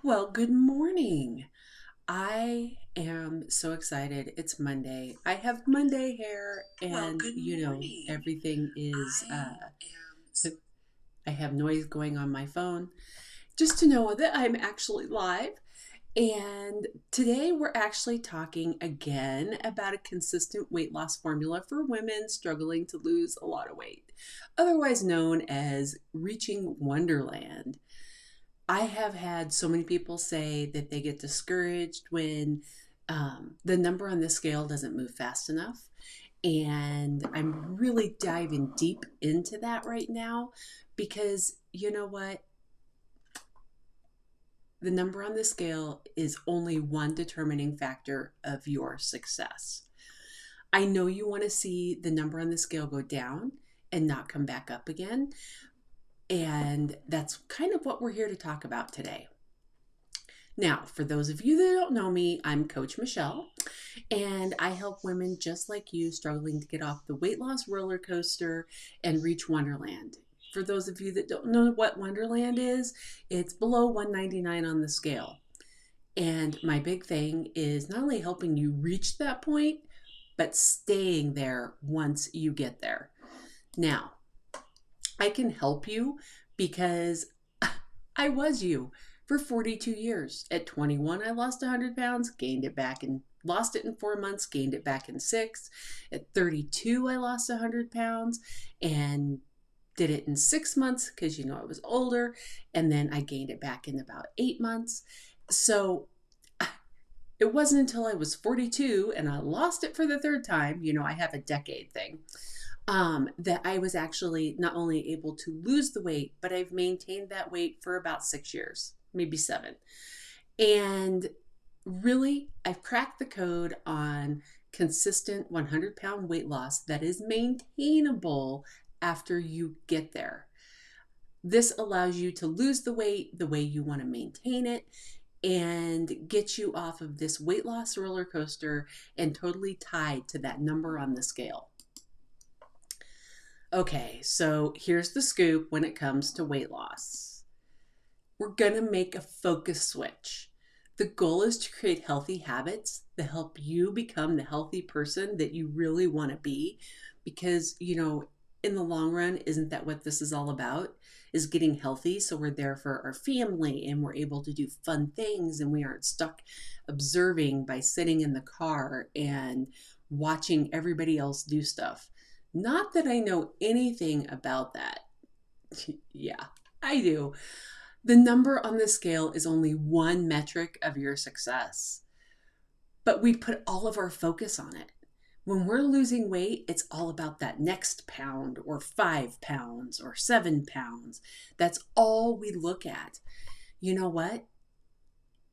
Well, good morning. I am so excited. It's Monday. I have Monday hair, Well, and good morning. everything is, I am. I have noise going on my phone just to know that I'm actually live. And today we're actually talking again about a consistent weight loss formula for women struggling to lose a lot of weight, otherwise known as reaching Wonderland. I have had so many people say that they get discouraged when the number on the scale doesn't move fast enough. And I'm really diving deep into that right now because you know what? The number on the scale is only one determining factor of your success. I know you want to see the number on the scale go down and not come back up again. And that's kind of what we're here to talk about today. Now, for those of you that don't know me, I'm Coach Michelle, and I help women just like you struggling to get off the weight loss roller coaster and reach Wonderland. For those of you that don't know what Wonderland is, it's below 199 on the scale. And my big thing is not only helping you reach that point, but staying there once you get there. Now, I can help you because I was you for 42 years. At 21, I lost 100 pounds, gained it back and lost it in 4 months, gained it back in six. At 32, I lost 100 pounds and did it in 6 months because I was older. And then I gained it back in about 8 months. So it wasn't until I was 42 and I lost it for the third time. I have a decade thing, that I was actually not only able to lose the weight, but I've maintained that weight for about 6 years, maybe seven. And really, I've cracked the code on consistent 100-pound weight loss that is maintainable after you get there. This allows you to lose the weight the way you want to maintain it and get you off of this weight loss roller coaster and totally tied to that number on the scale. Okay, so here's the scoop when it comes to weight loss. We're going to make a focus switch. The goal is to create healthy habits that help you become the healthy person that you really want to be because, in the long run, isn't that what this is all about? Is getting healthy so we're there for our family and we're able to do fun things and we aren't stuck observing by sitting in the car and watching everybody else do stuff. Not that I know anything about that. Yeah, I do. The number on the scale is only one metric of your success, but we put all of our focus on it. When we're losing weight, it's all about that next pound or 5 pounds or 7 pounds. That's all we look at. You know what?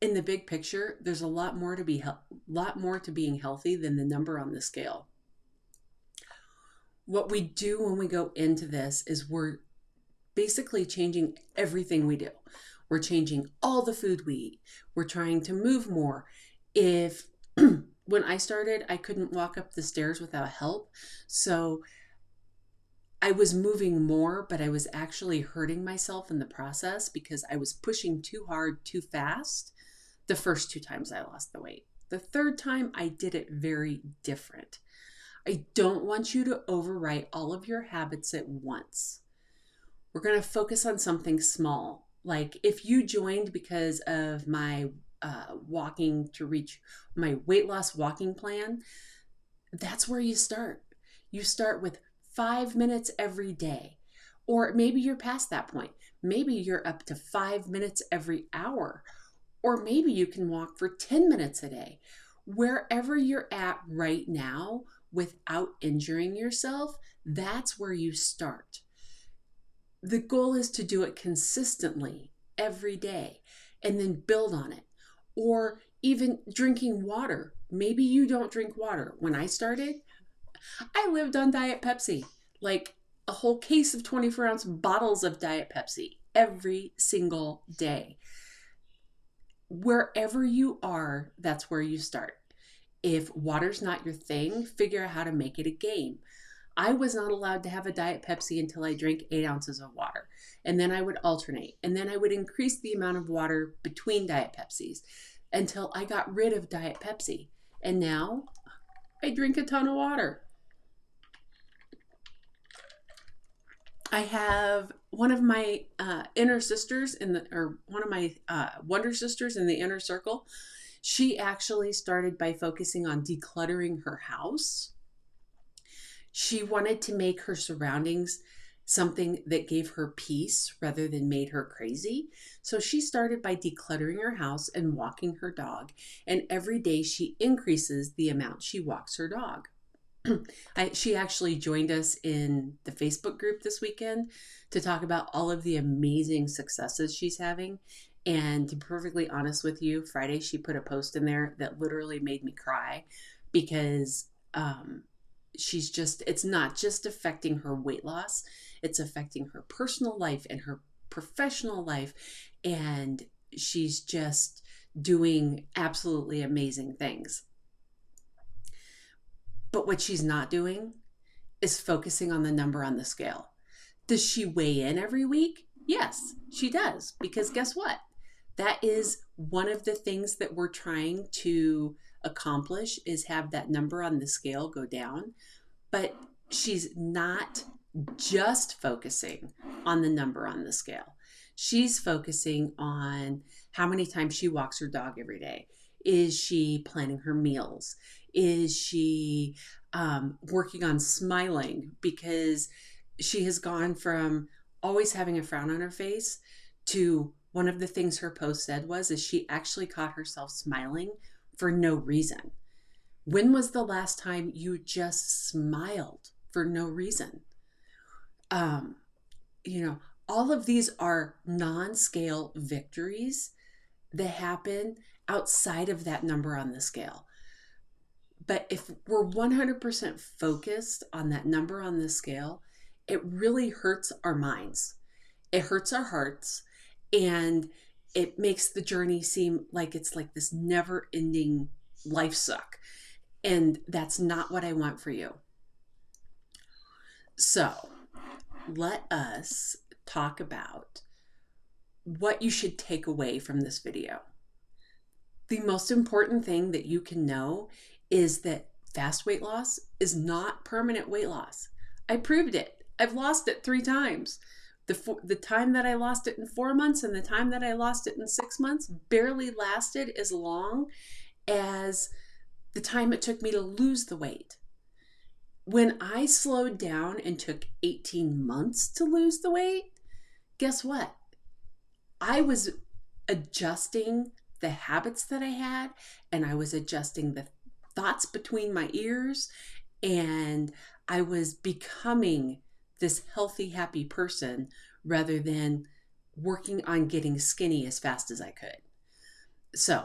In the big picture, there's a lot more to being healthy than the number on the scale. What we do when we go into this is we're basically changing everything we do. We're changing all the food we eat. We're trying to move more. If when I started, I couldn't walk up the stairs without help. So I was moving more, but I was actually hurting myself in the process because I was pushing too hard, too fast the first two times I lost the weight. The third time, I did it very different. I don't want you to overwrite all of your habits at once. We're going to focus on something small. Like if you joined because of my walking to reach my weight loss walking plan, that's where you start. You start with 5 minutes every day. Or maybe you're past that point. Maybe you're up to 5 minutes every hour. Or maybe you can walk for 10 minutes a day. Wherever you're at right now without injuring yourself, that's where you start. The goal is to do it consistently every day and then build on it. Or even drinking water. Maybe you don't drink water. When I started, I lived on Diet Pepsi, like a whole case of 24-ounce bottles of Diet Pepsi every single day. Wherever you are, that's where you start. If water's not your thing, figure out how to make it a game. I was not allowed to have a Diet Pepsi until I drank 8 ounces of water. And then I would alternate. And then I would increase the amount of water between Diet Pepsis until I got rid of Diet Pepsi. And now I drink a ton of water. I have one of my inner sisters one of my wonder sisters in the inner circle. She actually started by focusing on decluttering her house. She wanted to make her surroundings something that gave her peace rather than made her crazy. So she started by decluttering her house and walking her dog. And every day she increases the amount she walks her dog. She actually joined us in the Facebook group this weekend to talk about all of the amazing successes she's having. And to be perfectly honest with you, Friday she put a post in there that literally made me cry because it's not just affecting her weight loss, it's affecting her personal life and her professional life. And she's just doing absolutely amazing things. But what she's not doing is focusing on the number on the scale. Does she weigh in every week? Yes, she does. Because guess what? That is one of the things that we're trying to accomplish, is have that number on the scale go down. But she's not just focusing on the number on the scale. She's focusing on how many times she walks her dog every day. Is she planning her meals? Is she working on smiling? Because she has gone from always having a frown on her face to one of the things her post said is she actually caught herself smiling for no reason. When was the last time you just smiled for no reason? All of these are non-scale victories that happen outside of that number on the scale. But if we're 100% focused on that number on the scale, it really hurts our minds. It hurts our hearts, and it makes the journey seem like it's like this never-ending life suck. And that's not what I want for you. So let us talk about what you should take away from this video. The most important thing that you can know is that fast weight loss is not permanent weight loss. I proved it. I've lost it 3 times. The time that I lost it in 4 months and the time that I lost it in 6 months barely lasted as long as the time it took me to lose the weight. When I slowed down and took 18 months to lose the weight, guess what? I was adjusting the habits that I had, and I was adjusting the thoughts between my ears, and I was becoming this healthy, happy person rather than working on getting skinny as fast as I could. So,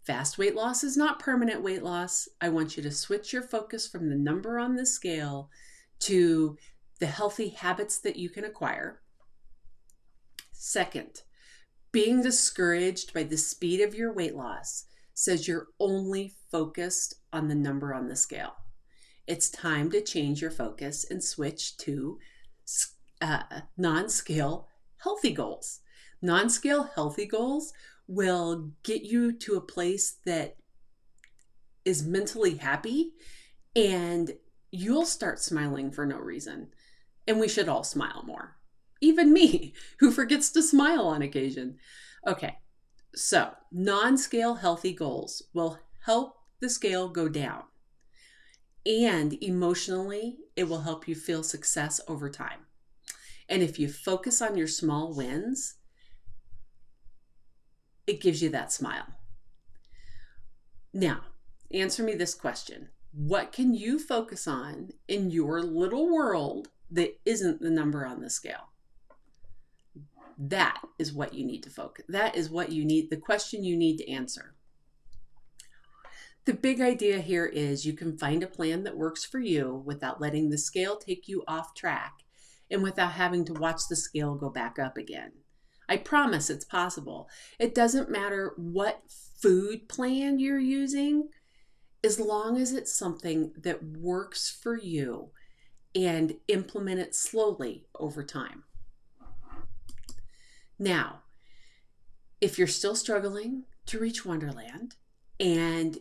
fast weight loss is not permanent weight loss. I want you to switch your focus from the number on the scale to the healthy habits that you can acquire. Second, being discouraged by the speed of your weight loss says you're only focused on the number on the scale. It's time to change your focus and switch to non-scale healthy goals. Non-scale healthy goals will get you to a place that is mentally happy, and you'll start smiling for no reason. And we should all smile more. Even me, who forgets to smile on occasion. Okay, so non-scale healthy goals will help the scale go down. And emotionally, it will help you feel success over time. And if you focus on your small wins, it gives you that smile. Now, answer me this question. What can you focus on in your little world that isn't the number on the scale? That is what you need to focus. That is what you need, the question you need to answer. The big idea here is you can find a plan that works for you without letting the scale take you off track and without having to watch the scale go back up again. I promise it's possible. It doesn't matter what food plan you're using, as long as it's something that works for you and implement it slowly over time. Now, if you're still struggling to reach Wonderland and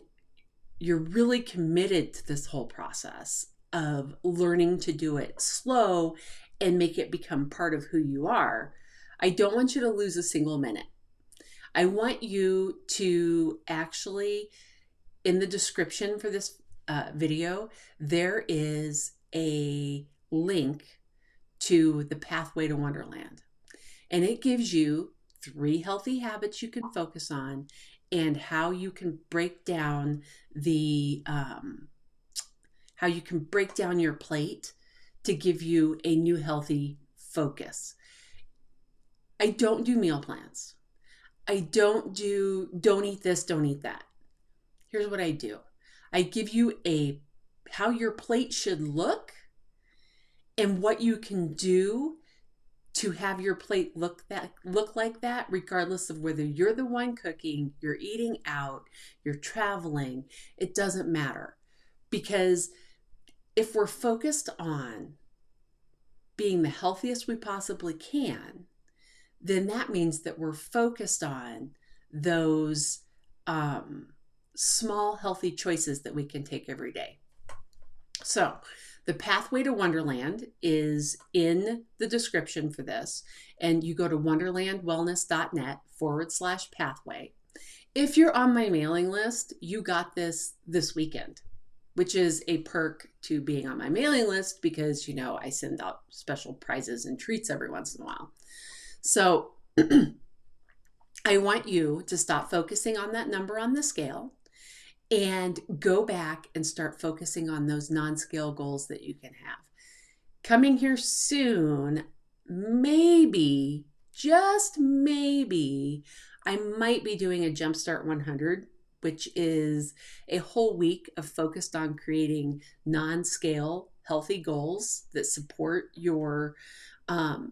you're really committed to this whole process of learning to do it slow and make it become part of who you are, I don't want you to lose a single minute. I want you to actually, in the description for this video, there is a link to the Pathway to Wonderland. And it gives you 3 healthy habits you can focus on and how you can break down your plate to give you a new healthy focus. I don't do meal plans. I don't eat this, don't eat that. Here's what I do. I give you how your plate should look and what you can do to have your plate look like that, regardless of whether you're the one cooking, you're eating out, you're traveling. It doesn't matter. Because if we're focused on being the healthiest we possibly can, then that means that we're focused on those small healthy choices that we can take every day. So the Pathway to Wonderland is in the description for this, and you go to wonderlandwellness.net/pathway. If you're on my mailing list, you got this weekend, which is a perk to being on my mailing list because, I send out special prizes and treats every once in a while. So I want you to stop focusing on that number on the scale and go back and start focusing on those non-scale goals that you can have. Coming here soon, maybe, just maybe, I might be doing a Jumpstart 100, which is a whole week of focused on creating non-scale healthy goals that support your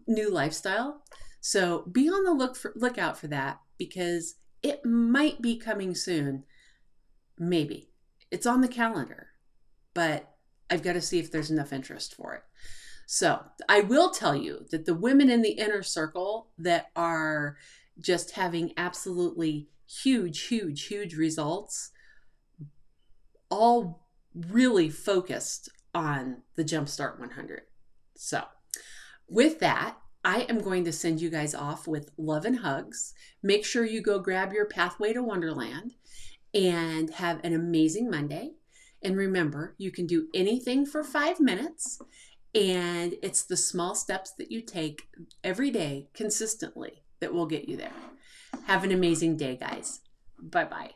new lifestyle. So be on the lookout for that, because it might be coming soon. Maybe. It's on the calendar, but I've got to see if there's enough interest for it. So I will tell you that the women in the inner circle that are just having absolutely huge results, all really focused on the Jumpstart 100. So with that, I am going to send you guys off with love and hugs. Make sure you go grab your Pathway to Wonderland and have an amazing Monday. And remember, you can do anything for 5 minutes, and it's the small steps that you take every day consistently that will get you there. Have an amazing day, guys. Bye-bye.